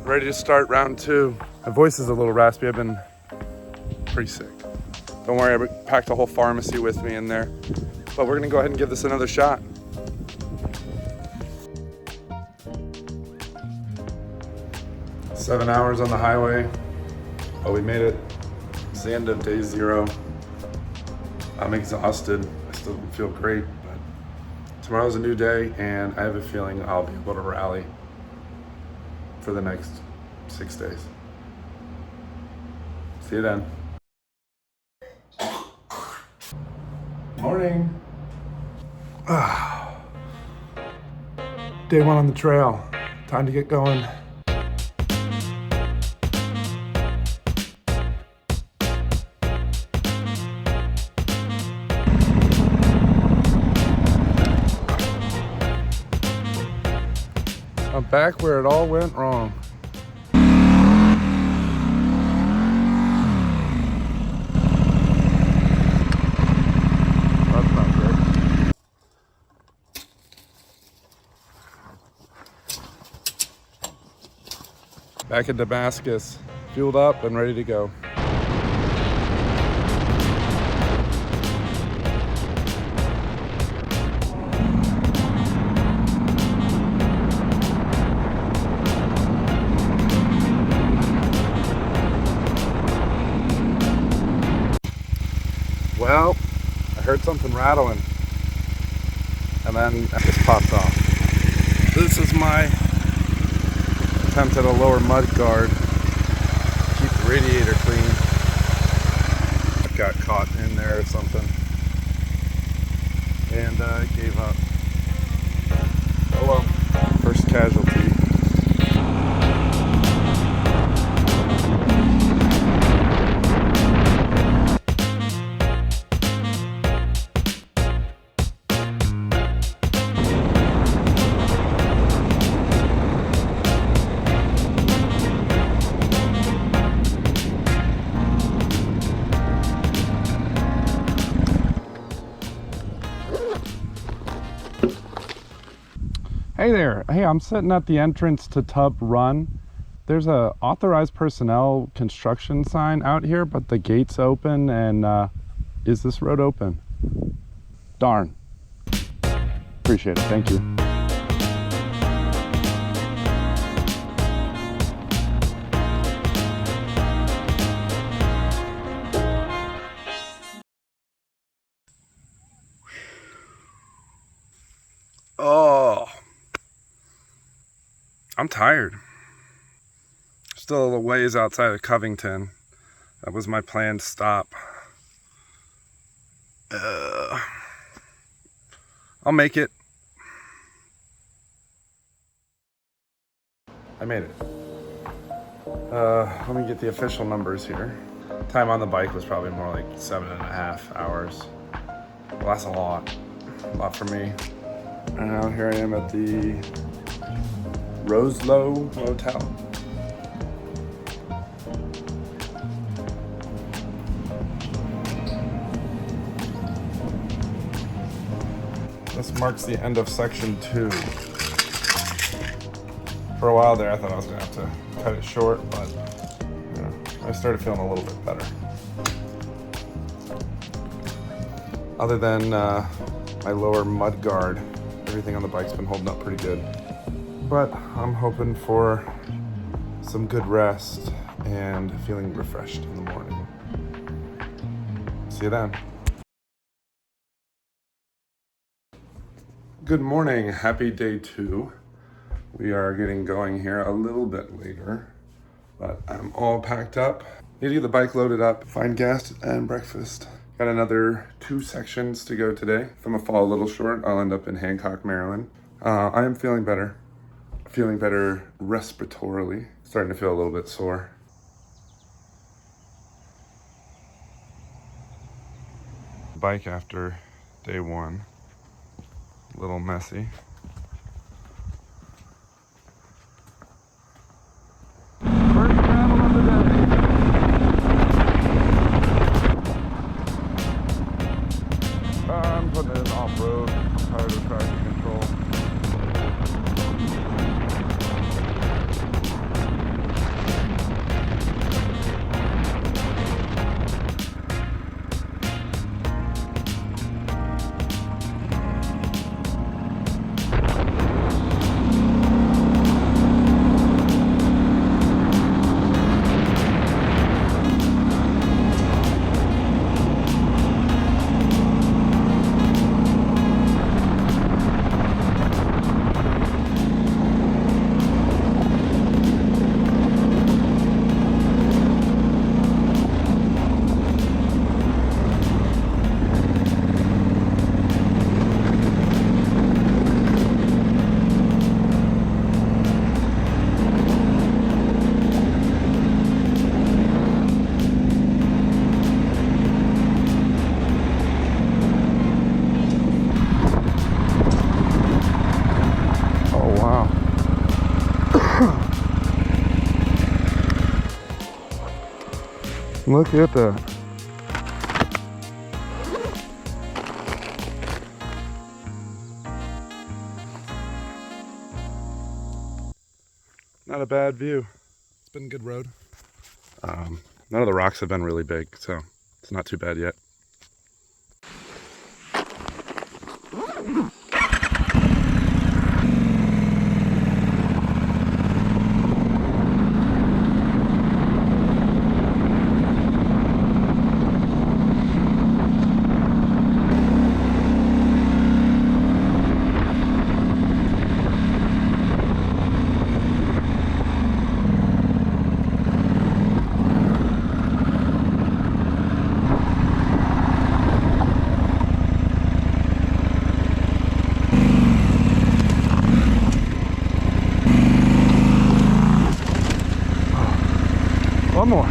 Ready to start round 2. My voice is a little raspy. I've been pretty sick. Don't worry, I packed a whole pharmacy with me in there. But we're gonna go ahead and give this another shot. Seven hours on the highway. Oh, we made it. It's the end of day 0. I'm exhausted. I still don't feel great, but tomorrow's a new day, and I have a feeling I'll be able to rally for the next 6 days. See you then. Morning. Day 1 on the trail. Time to get going. I'm back where it all went wrong. That's not great. Back in Damascus, fueled up and ready to go. Well, I heard something rattling, and then it just popped off. This is my attempt at a lower mud guard. Keep the radiator clean. It got caught in there or something, and it gave up. Oh well, first casualty. Hey there. Hey, I'm sitting at the entrance to Tub Run. There's a authorized personnel construction sign out here, but the gate's open, and is this road open? Darn. Appreciate it. Thank you. Oh. I'm tired. Still a little ways outside of Covington. That was my planned stop. I'll make it. I made it. Let me get the official numbers here. Time on the bike was probably more like 7.5 hours. Well, that's a lot for me. And now here I am at the Roslow Motel. This marks the end of section 2. For a while there, I thought I was gonna have to cut it short, but you know, I started feeling a little bit better. Other than my lower mud guard, everything on the bike's been holding up pretty good. But I'm hoping for some good rest and feeling refreshed in the morning. See you then. Good morning, happy day 2. We are getting going here a little bit later, but I'm all packed up. Need to get the bike loaded up, find gas and breakfast. Got another 2 sections to go today. If I'm gonna fall a little short, I'll end up in Hancock, Maryland. I am feeling better. Feeling better respiratorily. Starting to feel a little bit sore. Bike after day 1. A little messy. First travel of the day. I'm putting it in off-road. I'm tired of traction control. Look at that. Not a bad view. It's been a good road. None of the rocks have been really big, so it's not too bad yet. One more.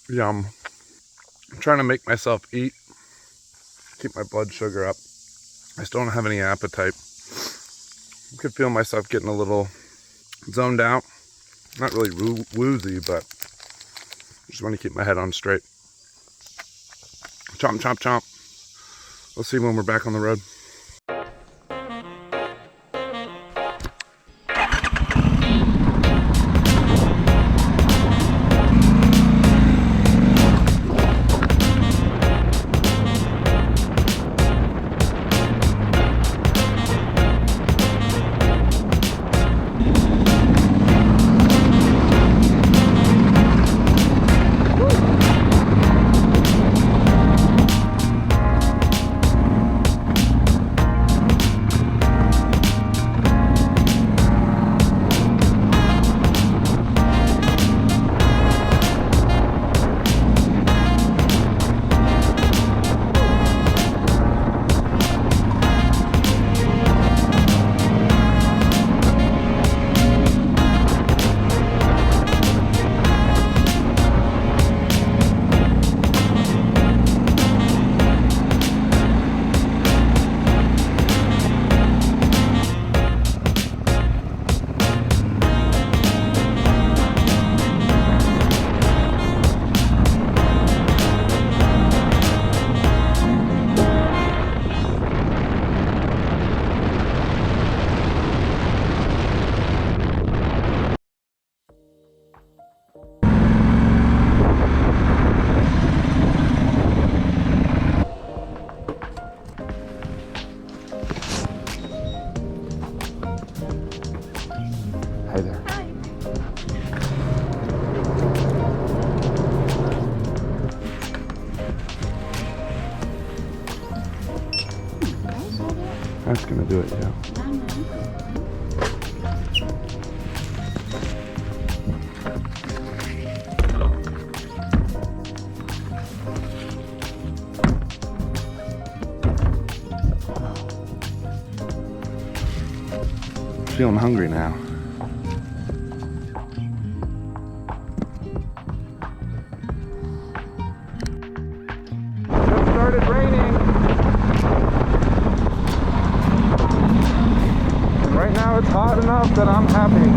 Yum. I'm trying to make myself eat, keep my blood sugar up. I still don't have any appetite. I could feel myself getting a little zoned out. Not really woozy, but just want to keep my head on straight. Chomp, chomp, chomp. We'll see when we're back on the road. Hi there. Hi. That's gonna do it, yeah. Feeling hungry now. It started raining. And right now it's hot enough that I'm happy.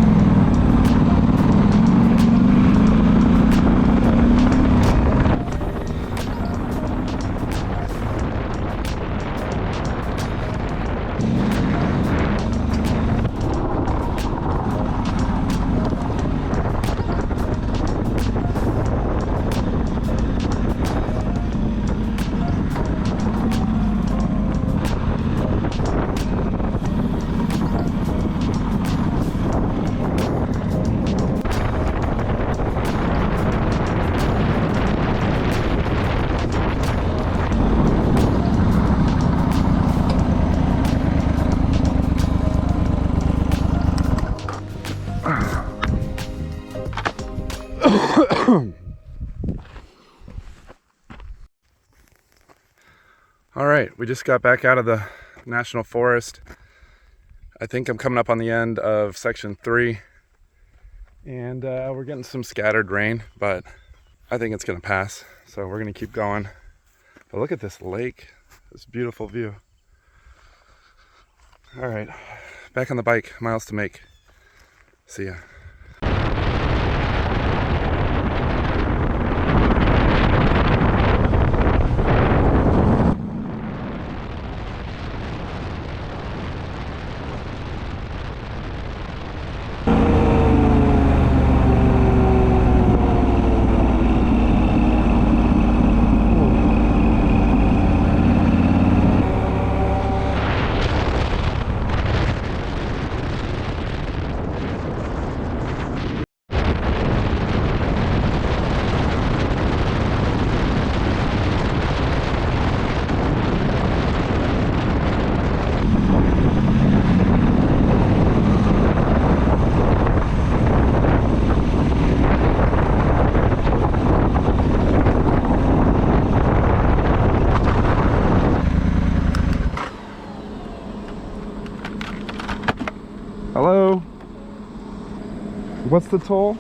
We just got back out of the National Forest. I think I'm coming up on the end of section 3. And we're getting some scattered rain, but I think it's gonna pass. So we're gonna keep going. But look at this lake, this beautiful view. All right, back on the bike, miles to make. See ya. Hello? What's the toll?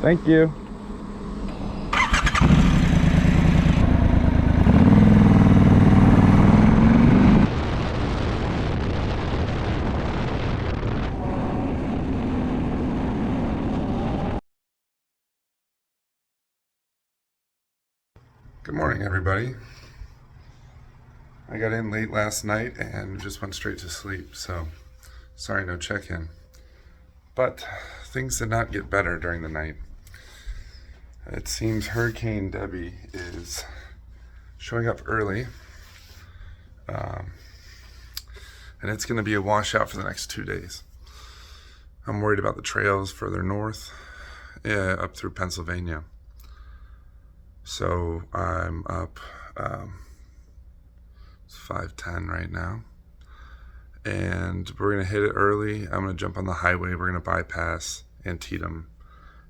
Thank you. Good morning, everybody. I got in late last night and just went straight to sleep, so sorry no check-in. But things did not get better during the night. It seems Hurricane Debbie is showing up early, and it's going to be a washout for the next 2 days. I'm worried about the trails further north, up through Pennsylvania. So I'm up, it's 5:10 right now, and we're gonna hit it early. I'm gonna jump on the highway. We're gonna bypass Antietam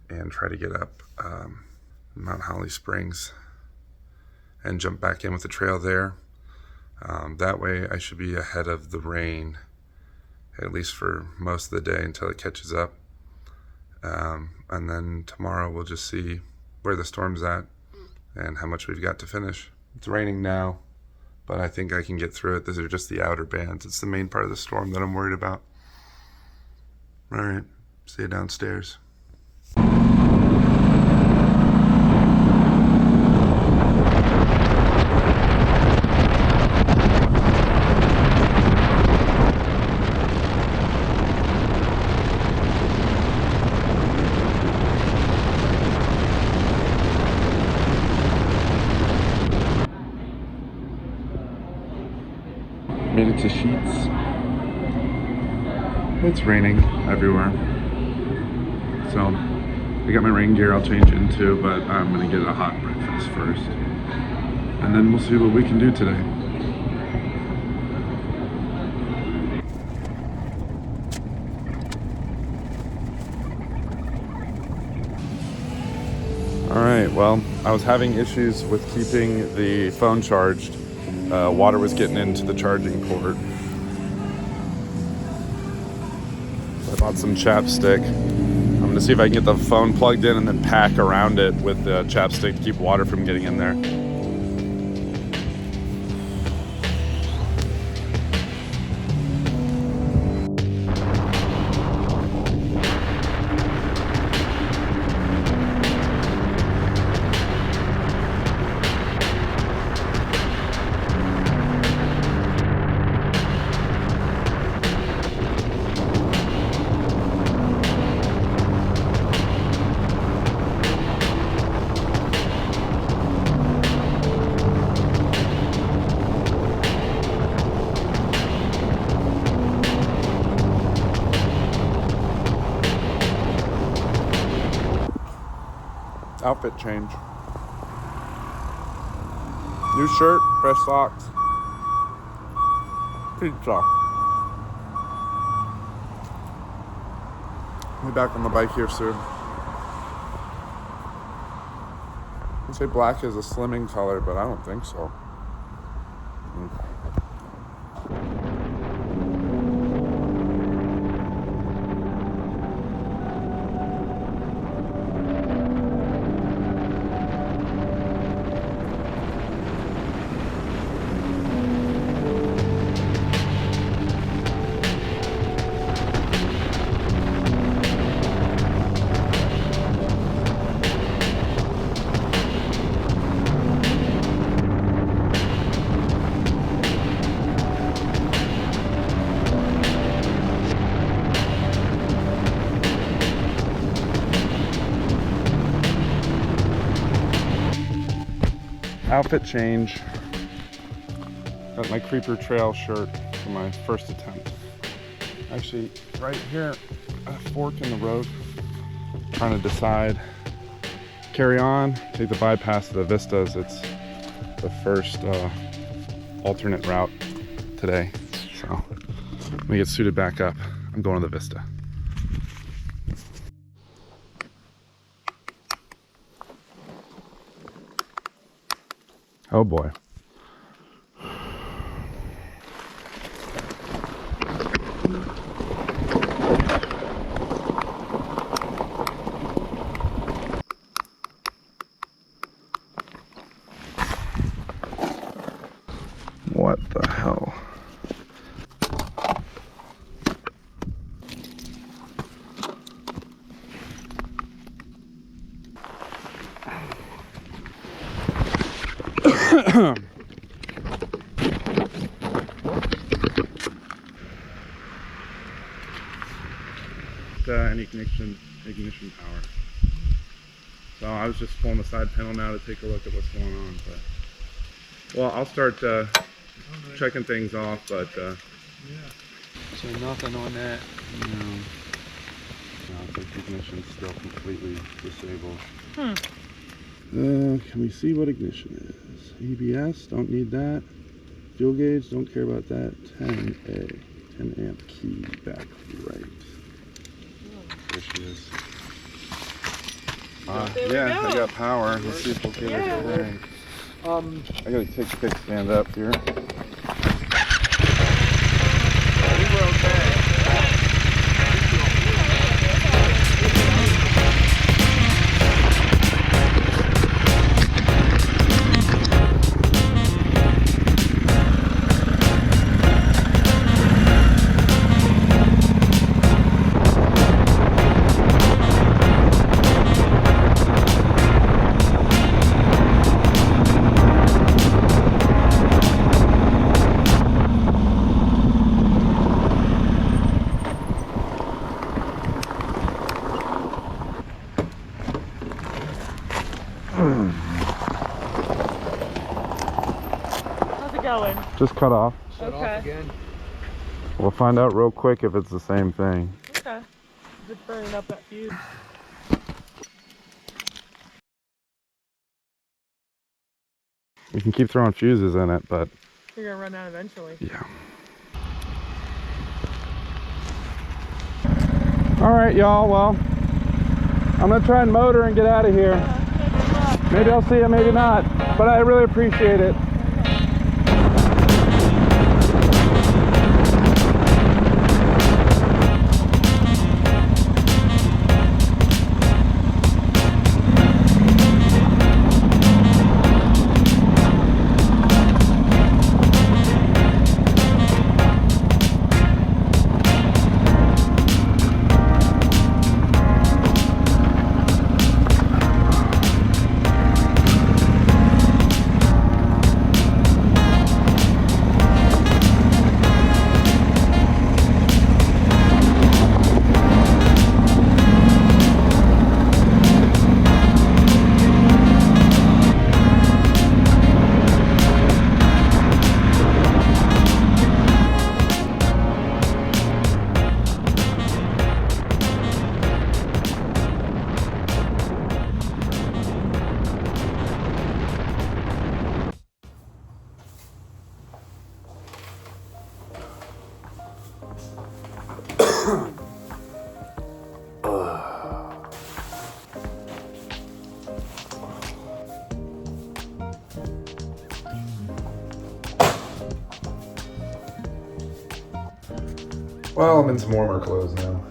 and try to get up Mount Holly Springs and jump back in with the trail there. That way I should be ahead of the rain, at least for most of the day until it catches up. And then tomorrow we'll just see where the storm's at and how much we've got to finish. It's raining now, but I think I can get through it. These are just the outer bands. It's the main part of the storm that I'm worried about. All right, see you downstairs. Made it to Sheets. It's raining everywhere. So I got my rain gear I'll change into, but I'm gonna get a hot breakfast first. And then we'll see what we can do today. All right, well, I was having issues with keeping the phone charged. Water was getting into the charging port. So I bought some chapstick. I'm gonna see if I can get the phone plugged in and then pack around it with the chapstick to keep water from getting in there. Outfit change. New shirt, fresh socks. Pizza. I'll be back on the bike here soon. I'd say black is a slimming color, but I don't think so. Outfit change. Got my Creeper Trail shirt for my first attempt. Actually, right here, a fork in the road. Trying to decide. Carry on, take the bypass to the Vistas. It's the first alternate route today. So when we get suited back up, I'm going to the Vista. Oh boy. What the hell? Any ignition power. So I was just pulling the side panel now to take a look at what's going on. But well, I'll start checking things off. But yeah. So nothing on that. No, I think the ignition's still completely disabled. Can we see what ignition is? ABS, don't need that. Fuel gauge, don't care about that. 10A, 10 amp key back right. There she is. Yeah, I got power. Let's see if we'll get it today. I gotta take the kickstand up here. We were okay. How's it going? Just cut off. Shut off again. We'll find out real quick if it's the same thing. Okay. Just burning up that fuse. We can keep throwing fuses in it, but You're gonna run out eventually. yeah. All right, y'all. Well, I'm gonna try and motor and get out of here. Maybe I'll see you, maybe not. But I really appreciate it. Well, I'm in some warmer clothes now.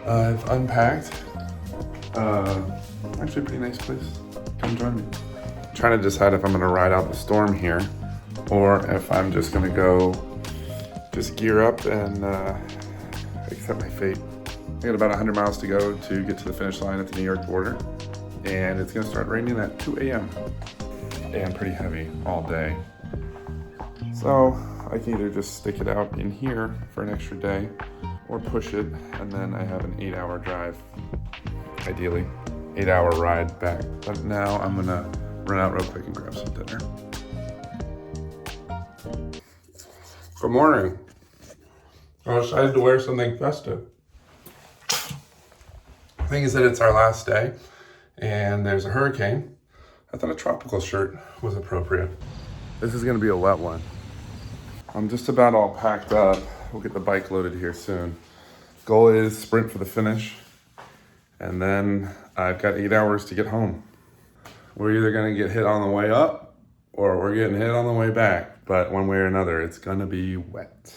I've unpacked. Actually a pretty nice place. Come join me. I'm trying to decide if I'm gonna ride out the storm here or if I'm just gonna go just gear up and accept my fate. I got about 100 miles to go to get to the finish line at the New York border, and it's gonna start raining at 2 a.m. and pretty heavy all day. So I can either just stick it out in here for an extra day or push it, and then I have an 8-hour drive, ideally 8-hour ride back. But now I'm gonna run out real quick and grab some dinner. Good morning. I decided to wear something festive. The thing is that it's our last day and there's a hurricane. I thought a tropical shirt was appropriate. This is gonna be a wet one. I'm just about all packed up. We'll get the bike loaded here soon. Goal is sprint for the finish, and then I've got 8 hours to get home. We're either gonna get hit on the way up or we're getting hit on the way back, but one way or another, it's gonna be wet.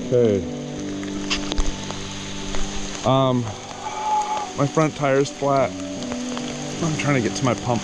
Okay. My front tire's flat. I'm trying to get to my pump.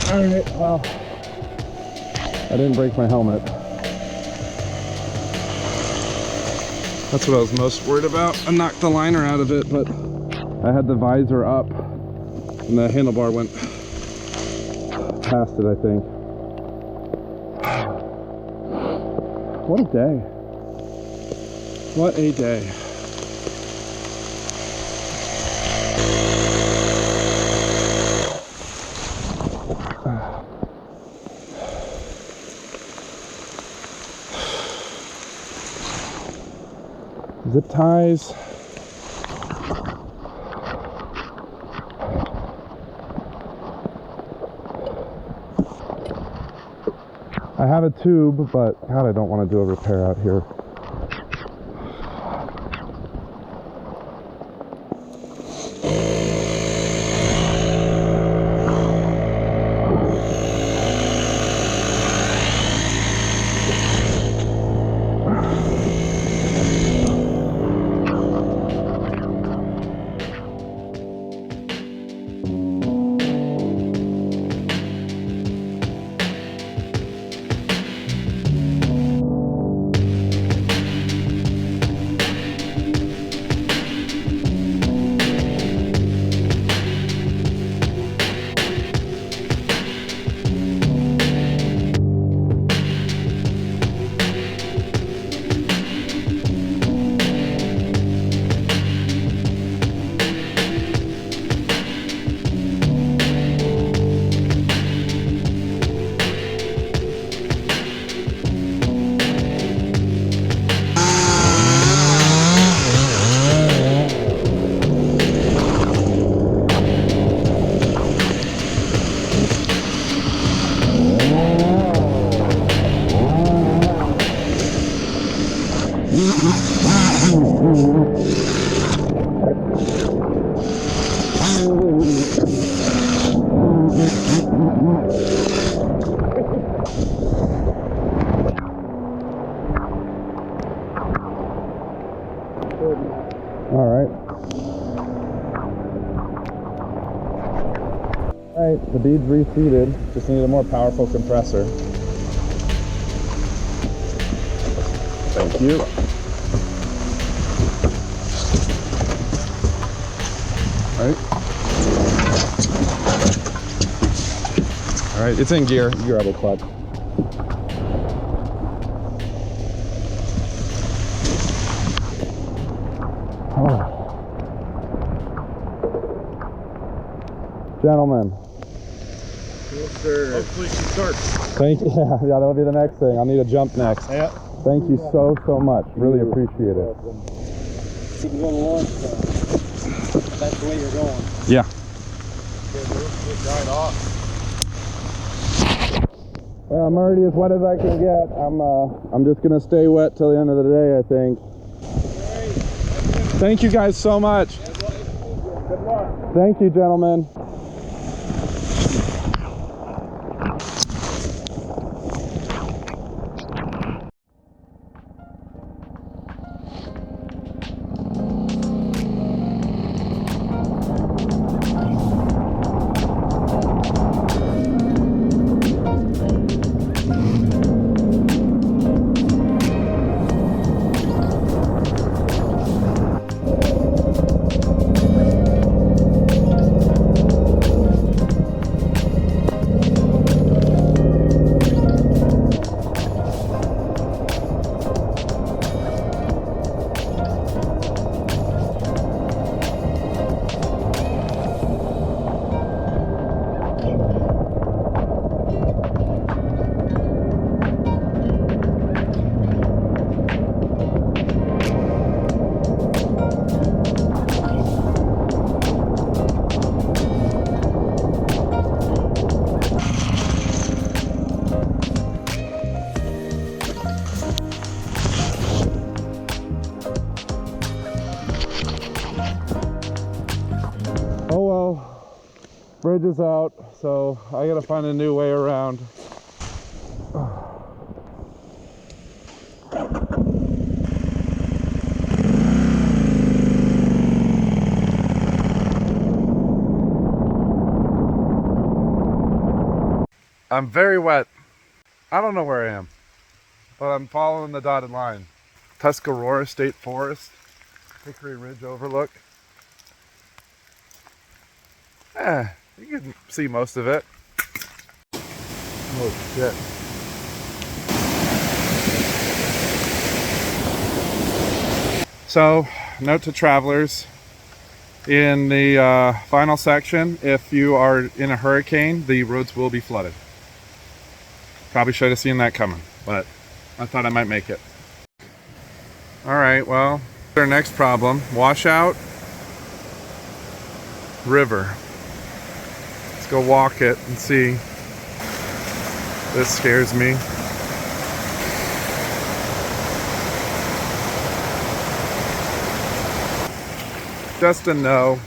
All right, well, I didn't break my helmet. That's what I was most worried about. I knocked the liner out of it, but I had the visor up and the handlebar went past it, I think. What a day. What a day. Zip ties. I have a tube, but God, I don't want to do a repair out here. The bead's reseated, just need a more powerful compressor. Thank you. All right, it's in gear. You grab a clutch. Oh. Gentlemen. Yes, sir. Hopefully she starts. Thank you. Yeah, that'll be the next thing. I'll need a jump next. Yeah. Thank you so much. Really appreciate it. Keep going along. That's the way you're going. Yeah. Get dried off. Well, I'm already as wet as I can get. I'm just gonna stay wet till the end of the day, I think. Thank you guys so much. Good luck. Thank you, gentlemen. Oh well, bridge is out, so I gotta find a new way around. I'm very wet. I don't know where I am, but I'm following the dotted line. Tuscarora State Forest, Hickory Ridge Overlook. You can see most of it. Oh shit. So, note to travelers, in the final section, if you are in a hurricane, the roads will be flooded. Probably should have seen that coming, but I thought I might make it. Alright, well, our next problem, washout river. Let's go walk it and see. This scares me. Just a no.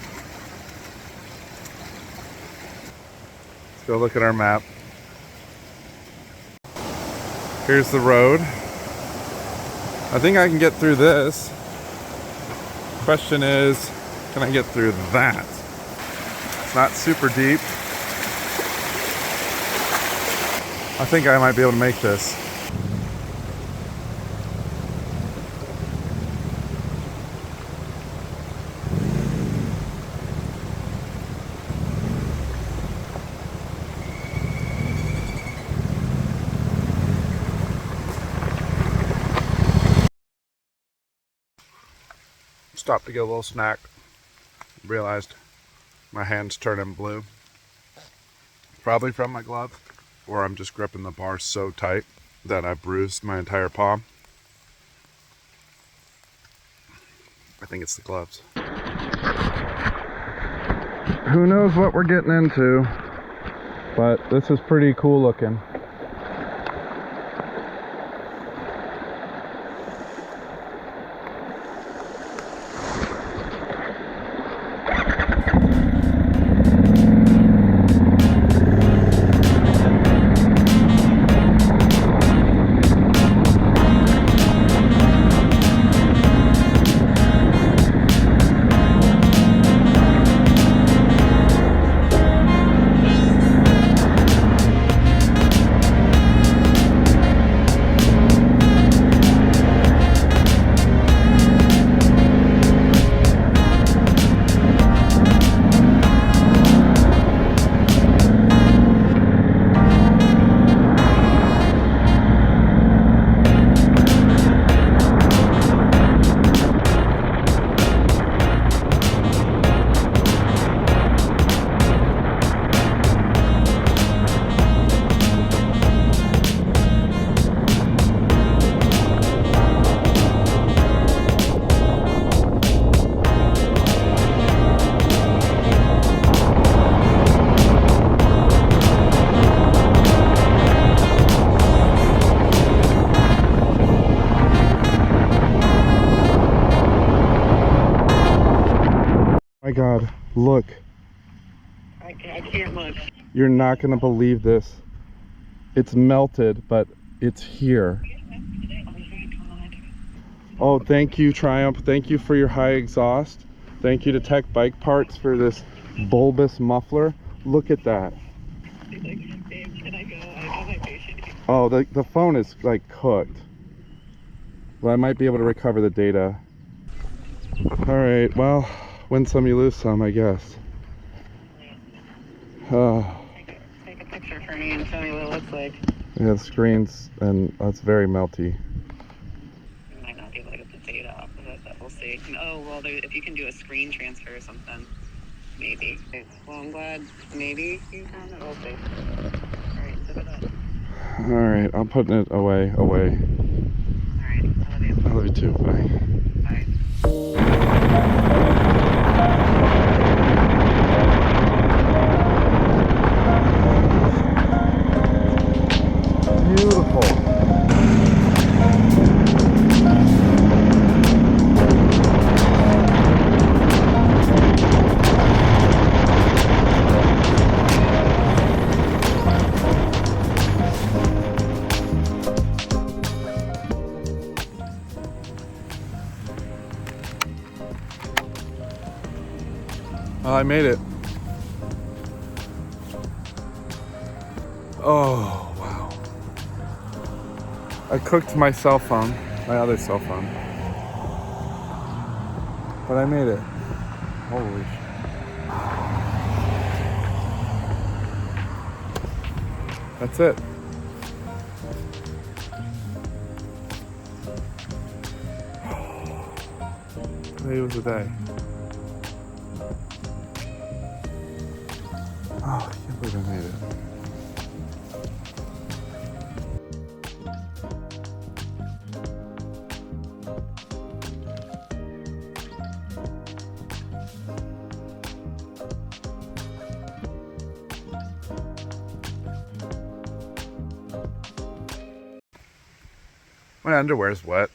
Let's go look at our map. Here's the road. I think I can get through this. Question is, can I get through that? It's not super deep. I think I might be able to make this. Stopped to get a little snack. Realized my hand's turning blue. Probably from my glove, or I'm just gripping the bar so tight that I bruised my entire palm. I think it's the gloves. Who knows what we're getting into, but this is pretty cool looking. God, look. I can't look. You're not gonna believe this. It's melted, but it's here. Oh, thank you, Triumph. Thank you for your high exhaust. Thank you to Tech Bike Parts for this bulbous muffler. Look at that. Oh, the phone is like cooked. Well, I might be able to recover the data. All right, well, win some, you lose some, I guess. Take a picture for me and show me what it looks like. Yeah, the screens, and that's very melty. You might not be able to get the data off of it, but we'll see. Oh, well, if you can do a screen transfer or something, maybe. Well, I'm glad maybe you found it. We'll see. All right, zip it up. All right, I'm putting it away. All right, I love you. I love you too, bye. Bye. Beautiful. Oh, I made it. Oh, wow. I cooked my cell phone, my other cell phone. But I made it. Holy shit. That's it. Today was the day. Oh, I can't believe I made it. My underwear's wet.